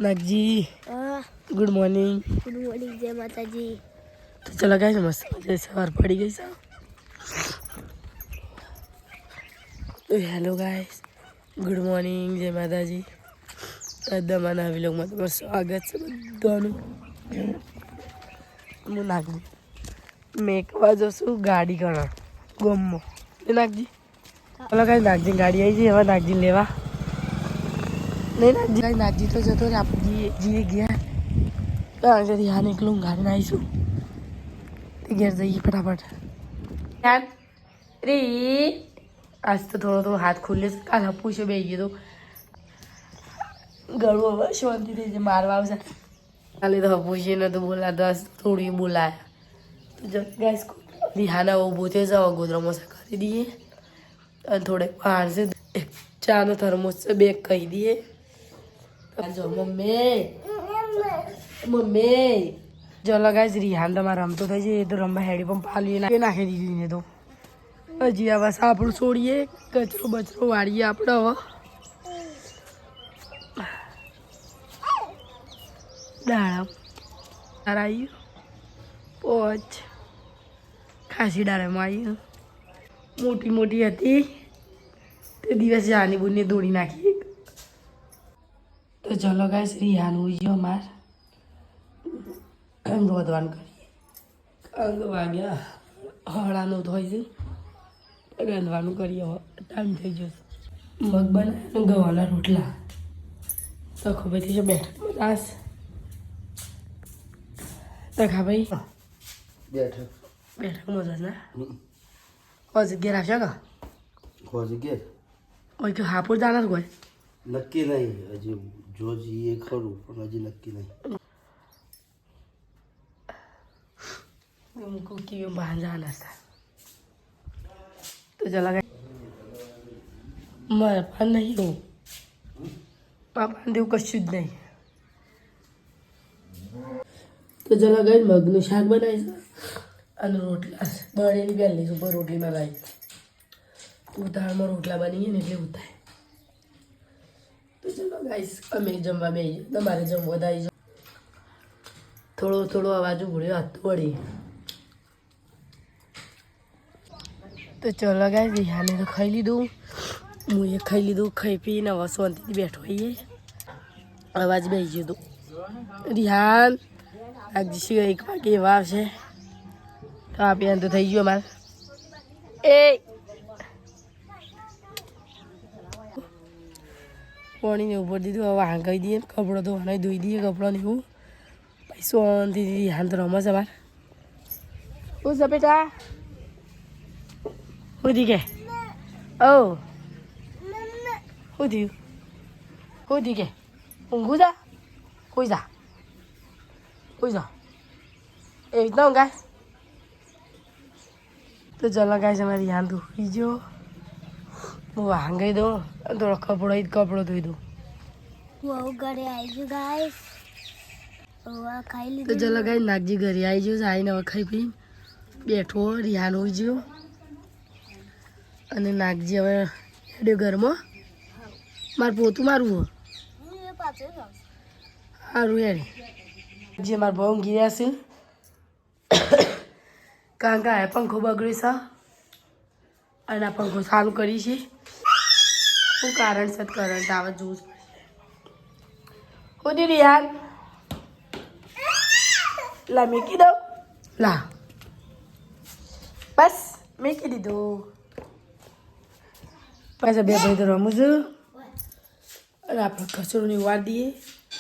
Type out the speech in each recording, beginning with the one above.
Nagji good morning जय माता जी। तो चलो गाइस मस्त मजे सवार पड़ी गई सब। तो हेलो गाइस गुड मॉर्निंग जय माता जी। दमाना व्लॉग में તમારું સ્વાગત છે બધાનું। હું નાગજી મેકવા જશું ગાડી ગણા ગમો એ નાગજી ચલો ગાઈસ નાગજી ગાડી આવી છે હવે નાગજી લેવા નહીં નાગજી ગાઈસ નાગજી તો જતો રે આપણે જીએ ગયા ત્યાં જરી હા નીકળું ગાડી આવીશું તે ઘેર જઈએ ફટાફટ યાર રી आज तो थोड़ा तो हाथ खुले से काल हप्पू से बेच दो गड़ू अब शांति थी मारवा से काले तो हप्पू से ना तो बोला 10 थोड़ी बुलाया तो जब गैस को रिहाना वो बोते जाओ गोदरा मोसा कर दिए और थोड़े बाहर से एक चानो थर्मोस से बैग कही दिए जो मम्मी मम्मी जो लगा रिहान तो मारा रमतो था ये तो रंबा हेडी पंप पाली ना नाखी दीदी ने तो हजी आ बस आप छोड़िए कचरो बचरो वाड़िए आप दाड़ा आई पोच खासी डारे में आई मोटी मोटी थी तो दिवस जानी बुनी दौड़ी नाखी तो चलो गाइस रिहान हुई जो हमार रोधवान करिए अंग वाग्या हड़ा धोई રાંધવાનું કરીએ ટાઈમ થઈ જશે મગ બનાવ્યા ગવાના રોટલા તખો ભાઈ છે બેઠક દાસ તખા ભાઈ બેઠક મજા ના કોઈ જગ્યા રાખશે કા કોઈ જગ્યા કોઈ કે હાપુર જાના કોઈ નક્કી નહીં હજી જો જઈએ ખરું પણ હજી નક્કી નહીં उनको क्यों बाहर जाना था तो चला गया मारा पान नहीं हो पापा देव कशुद नहीं तो चला गए मगનું શાક બનાવી છે અને રોટલા બળેલી પહેલી ઉપર રોટલી બનાવી ઉતાળમાં રોટલા બની ને એટલે ઉતાય તો ચલો ગાઈસ અમે જમવા બેસી તમારે જમવા દાઈ જો થોડો થોડો અવાજ ઉભળ્યો હાથ વળી तो चलो गाय रिहाने तो खाई लीधु मुझे खाई लीधु खाई पी ने હવે શાંતિથી બેઠો હોઈએ અવાજ બેસી ગયો તો રિહાન આગજી સિવાય એક વાગે એવા આવશે તો આ પેન તો થઈ ગયો મારે એ પાણીને ઉપર દીધું હવે હાંકાઈ દઈએ કપડો તો હાને ધોઈ દઈએ કપડો ને એવું પછી શાંતિથી રિહાન તો રમે છે મારે શું છે બેટા Hudi ke? Oh. Hudi. Hudi ke? Unggu dah? Hui dah? Hui dah? Eh, tahu kan? तो चलो गाइस हमारे यहाँ तो जो वो आ गई दो थोड़ा कपड़ो धोई दो वो घरे आई जो गाइस वो खाई ली तो चलो गाइस नागजी घरे आई जो आई ने खाई पी बैठो रिहान हो जो અને નાગજી હવે હેડ્યો ઘરમાં મારે પોતું મારવું સારું હેડે જે મારા બહુ ઊંઘી રહ્યા છે કારણ કે આ પંખો બગડ્યો છે અને આ પંખો ચાલુ કરી છે શું કારણસર કરંટ આવે જોવું જ પડશે હું દીદી યાર લા મૂકી દઉં લા બસ મૂકી દીધું પાછા બે ભાઈ તો રમું છું અને આપણે કચરોની વાર દઈએ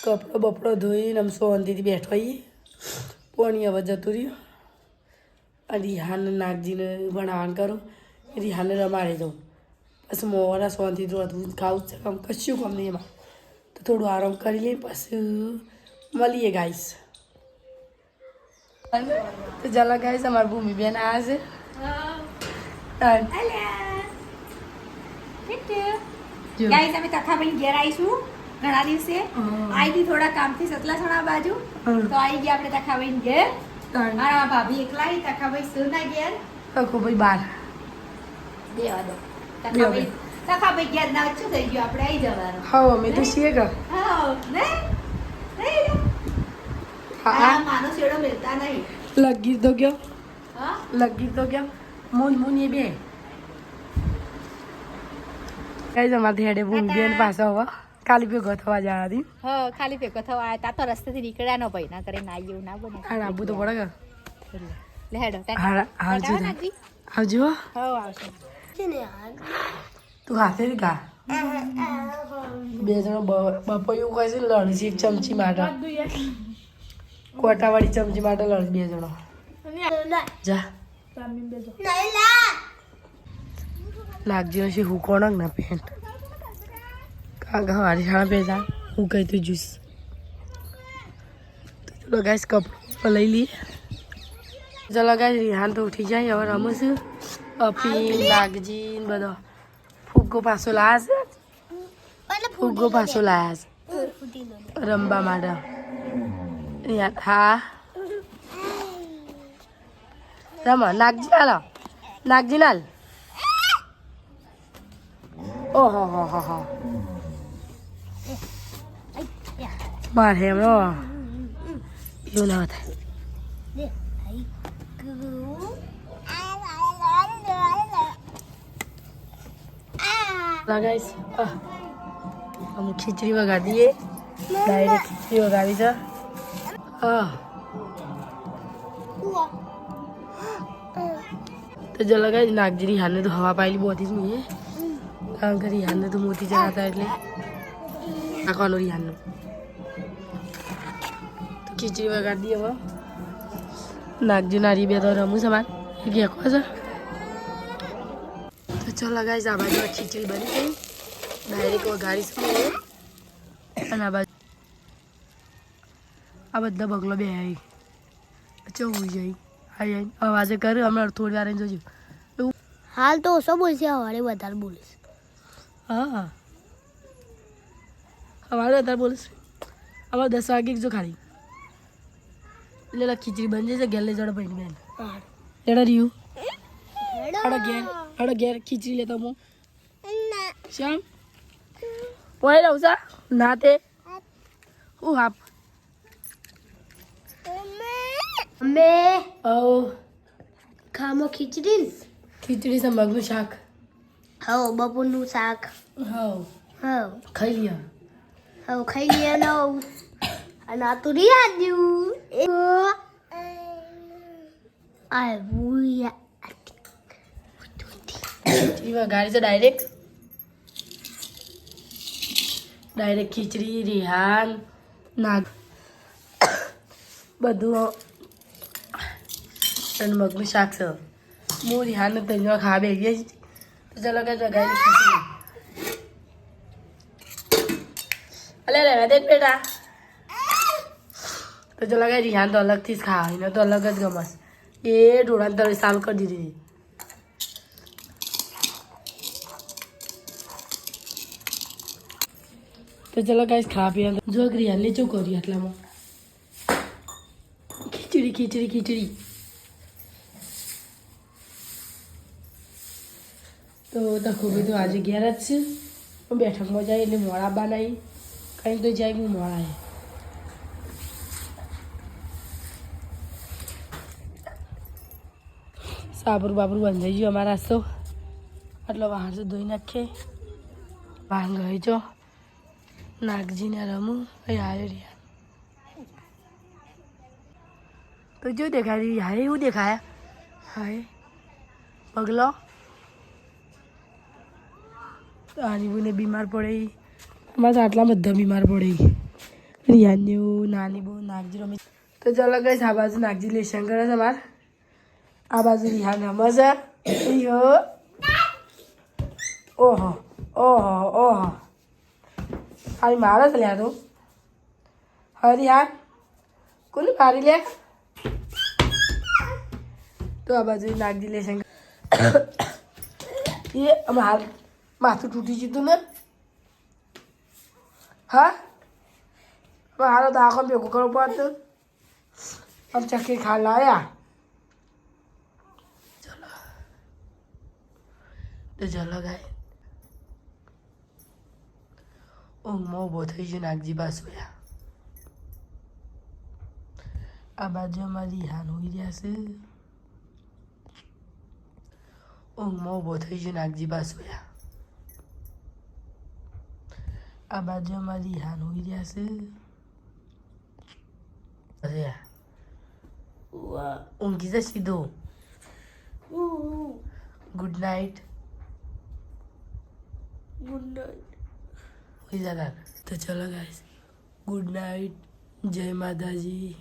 કપડો બપડો ધોઈને આમ શાંતિથી બેઠો આવીએ પાણી હવે જતું રહ્યું અને રિહાને નાગજીને ભણાવવાનું કરું રિહાને રમાડે જાઉં પછી મોવાના શાંતિથી થોડું ખાવું છે કામ કશું કામ નહીં એમાં તો થોડું આરામ કરી લઈએ પછી મળીએ ગાઈસ તો ચાલો ગાઈસ અમારી ભૂમિબેન આ છે गाइस અમે તખાબેન ઘેર આવીશું ઘણા દિવસે આવી હતી થોડા કામથી સતલાસણા બાજુ તો આવી ગયા આપણે તખાબેન ઘેર અને આ ભાભી એકલા આવી તખાભાઈ સુના ઘેર આખો ભાઈ બાર દેવા દો તખાભાઈ ઘેર ના શું થઈ ગયું આપણે આવી જવાનું હા અમે તો છીએ કે હા ને આ માનો શેડો મિલતા નહીં. લગીર તો ગયો, હા લગીર તો ગયો. મૂન એ બે કઈ જમાથી હેડે ભૂલ બેન પાસે હવે કાલી ભેગો થવા જવા દી. હા ખાલી ભેગો થવા આવ્યા તા તો રસ્તેથી નીકળ્યા નો ભાઈ ના કરે ના એવું ના બને આ આબુ તો પડે કે લે હેડો આવજો નાગજી આવજો. હા આવશે તું હાથે જ ગા. બે જણો બપોયું કહે છે લડશે એક ચમચી માટે, કોટાવાળી ચમચી માટે લડશે બે જણો. જા નાગજી હશે હું કોણ ના પેન્ટ કાકા મારી શાળા પહેરતા હું કહી તું જૂસ. ચલો ગાઈસ કપડું લઈ લઈએ. ચલો ગાઈસ રિહાન તો ઉઠી જાય હવે રમું છું. અપી નાગજી ને બધો ફુગ્ગો પાછો લાયા છે, ફુગ્ગો પાછો લાયા છે રમવા માટે. હા રમ નાગજી હાલો, નાગજી નાલ. ઓહો હો હો હો મારે એમનો એવું ના થાય. ગાઈસ અમે ખીચડી વગાડી દઈએ, ડાયરેક્ટ ખીચડી વગાડી છે. તો ચલો ગાઈસ નાગજી રિહાને તો હવા પાયેલી બહુ જ કારણ કે રિહાનને તો મોતી જતા હતા એટલે નાખવાનું રિહાનનું. તો ખીચડી વગાડી દઈએ હવે. નાગજી નારી બે તો રમું છે મારે ઘેકો છે. તો ચલો ગાઈસ આ બાજુ ખીચડી બની ગઈ, ડાયરેક્ટ વઘારીશું. અને આ બાજુ આ બધા બગલો બે આવી ચવું જઈ આવી અવાજે કર્યું હમણાં થોડી વાર જોજો. હાલ તો ઓછો બોલશે, હવારે વધારે બોલીશ. હા સવારે વધારે બોલીશ. અમારે 10 વાગે જો ખાલી એટલે ખીચડી બની જશે. ઘેર લઈ જડો ભાઈ બેન એડા રહ્યું અડા ઘેર ખીચડી લેતા હું શ્યામ પોઈ રહું સા ના તે હું હાપ મે ઓ ખામો ખીચડી ખીચડી છે મગનું શાક. હવ બપોરનું શાક હા હવ ખાઈ લ્યા. હવ ખાઈ લે નવ અને આ તો રિયાજ્યું આ ભૂયા ખીચડી વઘારી છે ડાયરેક્ટ ખીચડી રિહાન નાગ બધું અને મગનું શાક છે. હું રિહાનને તૈયાર ખાવા બેસી ગઈ. તો ચલો કે વઘારી ખીચડી અલે રહેવા દે બેટા. તો ચલો કે રિહાન તો અલગથી જ ખાવા, એને તો અલગ જ ગમસ. એ ઢોળાને તરફ સાલ કરી દીધી. તો ચલો ગાઈસ ખાવા પીવા જો રિહાનને શું કર્યું આટલામાં ખીચડી ખીચડી ખીચડી. તો તખુબી તો આજે ઘેર જ છે, પણ બેઠકમાં જાય એટલે મોડા બનાવી કંઈ તો જાય હું મોડા સાબરું બાબરું બંધાઈ ગયું અમારા તો એટલે વાહન તો ધોઈ નાખીએ. વાહન ગઈ જો નાગજીને રમું અહીં આવ્યો રહ્યા. તો જો દેખાય રહી હારે એવું દેખાયા હાય પગલો. તો આની બુને બીમાર પડે, અમારે આટલા બધા બીમાર પડે. રિયાને એવું નાની બહુ નાગજી રમી. તો ચલો ગઈ આ બાજુ નાગજી લેશન કરે છે મારે, આ બાજુ રિહાન રમે છે. ઓહો ઓહો ઓહો ખાલી મારે જ લ્યા તું હરી યાર કોને મારી લે. તો આ બાજુ નાગજી લેશન એ અમે હાલ માથું તૂટી જતું ને. હા હવે હાલો તો આખો ભેગું કરવું પડતું. આમ ચક્કી ખા લાયા. ચલો તો ચલો ગાય ઊંઘમાં ઊભો થઈ ગયો નાગજી પાછું યાર. આ બાજુ અમારી હાન હોઈ રહ્યા છે ઊંઘમાં ઊભો થઈ ગયો નાગજી બા સોયા આ બાજુ અમારી હાન હોઈ રહ્યા છે અરે ઊંઘી જા સીધો ગુડ નાઇટ હોઈ જા તો ચલો ગાઈસ ગુડ નાઇટ જય માતાજી